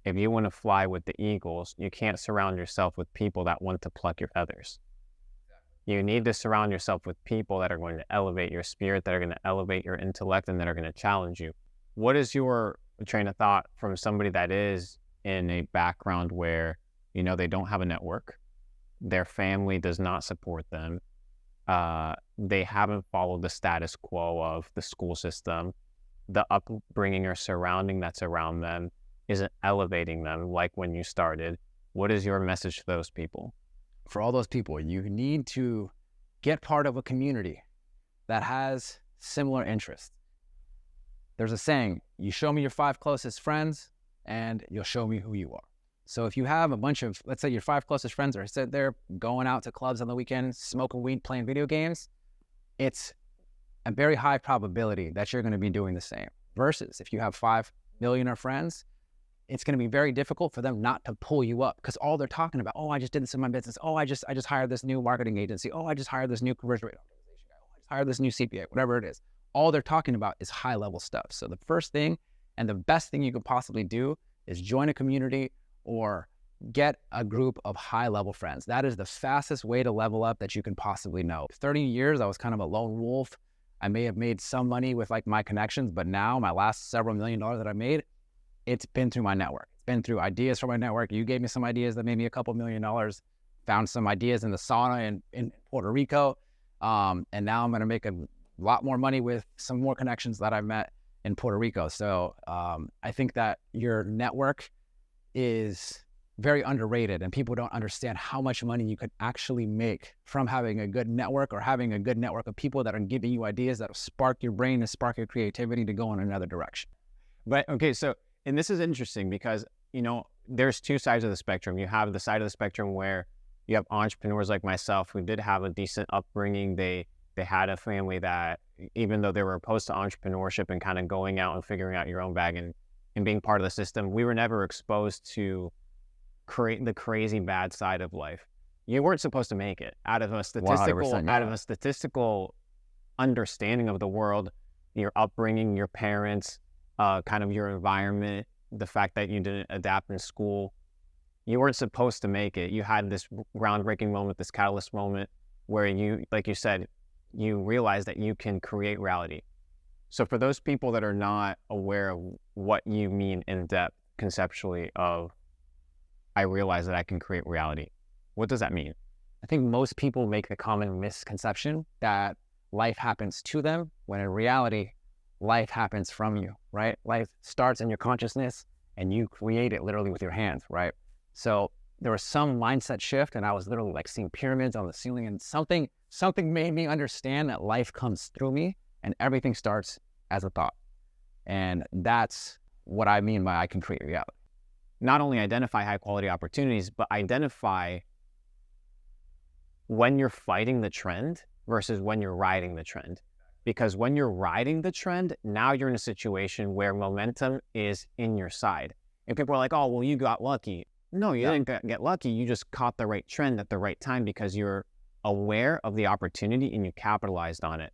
if you want to fly with the eagles, you can't surround yourself with people that want to pluck your feathers. You need to surround yourself with people that are going to elevate your spirit, that are going to elevate your intellect, and that are going to challenge you. What is your train of thought from somebody that is in a background where, they don't have a network, their family does not support them, they haven't followed the status quo of the school system, the upbringing or surrounding that's around them isn't elevating them like when you started? What is your message to those people? For all those people, you need to get part of a community that has similar interests. There's a saying, you show me your 5 closest friends and you'll show me who you are. So if you have a bunch of, let's say your 5 closest friends are sitting there going out to clubs on the weekend, smoking weed, playing video games, it's a very high probability that you're going to be doing the same. Versus if you have 5 millionaire friends, it's going to be very difficult for them not to pull you up, because all they're talking about, oh, I just did this in my business. Oh, I just hired this new marketing agency. Oh, I just hired this new conversion rate optimization guy. Oh, I just hired this new CPA, whatever it is. All they're talking about is high level stuff. So the first thing and the best thing you could possibly do is join a community or get a group of high level friends. That is the fastest way to level up that you can possibly know. 30 years, I was kind of a lone wolf. I may have made some money with like my connections, but now my last several $1 million that I made, it's been through my network. It's been through ideas from my network. You gave me some ideas that made me a couple $1 million, found some ideas in the sauna in Puerto Rico. And now I'm going to make a lot more money with some more connections that I've met in Puerto Rico. So I think that your network is very underrated, and people don't understand how much money you could actually make from having a good network, or having a good network of people that are giving you ideas that will spark your brain and spark your creativity to go in another direction. But okay, so, and this is interesting because, there's 2 sides of the spectrum. You have the side of the spectrum where you have entrepreneurs like myself who did have a decent upbringing. They had a family that, even though they were opposed to entrepreneurship and kind of going out and figuring out your own bag and being part of the system, we were never exposed to create the crazy bad side of life. You weren't supposed to make it. Out of a statistical understanding of the world, your upbringing, your parents, kind of your environment, the fact that you didn't adapt in school, you weren't supposed to make it. You had this groundbreaking moment, this catalyst moment where you, like you said, you realize that you can create reality. So for those people that are not aware of what you mean in depth conceptually of, I realize that I can create reality, what does that mean? I think most people make the common misconception that life happens to them, when in reality, life happens from you, right? Life starts in your consciousness and you create it literally with your hands, right? So there was some mindset shift, and I was literally like seeing pyramids on the ceiling, and something made me understand that life comes through me and everything starts as a thought. And that's what I mean by I can create reality. Not only identify high quality opportunities, but identify when you're fighting the trend versus when you're riding the trend. Because when you're riding the trend, now you're in a situation where momentum is in your side. And people are like, oh, well, you got lucky. No, you didn't get lucky. You just caught the right trend at the right time because you're aware of the opportunity and you capitalized on it.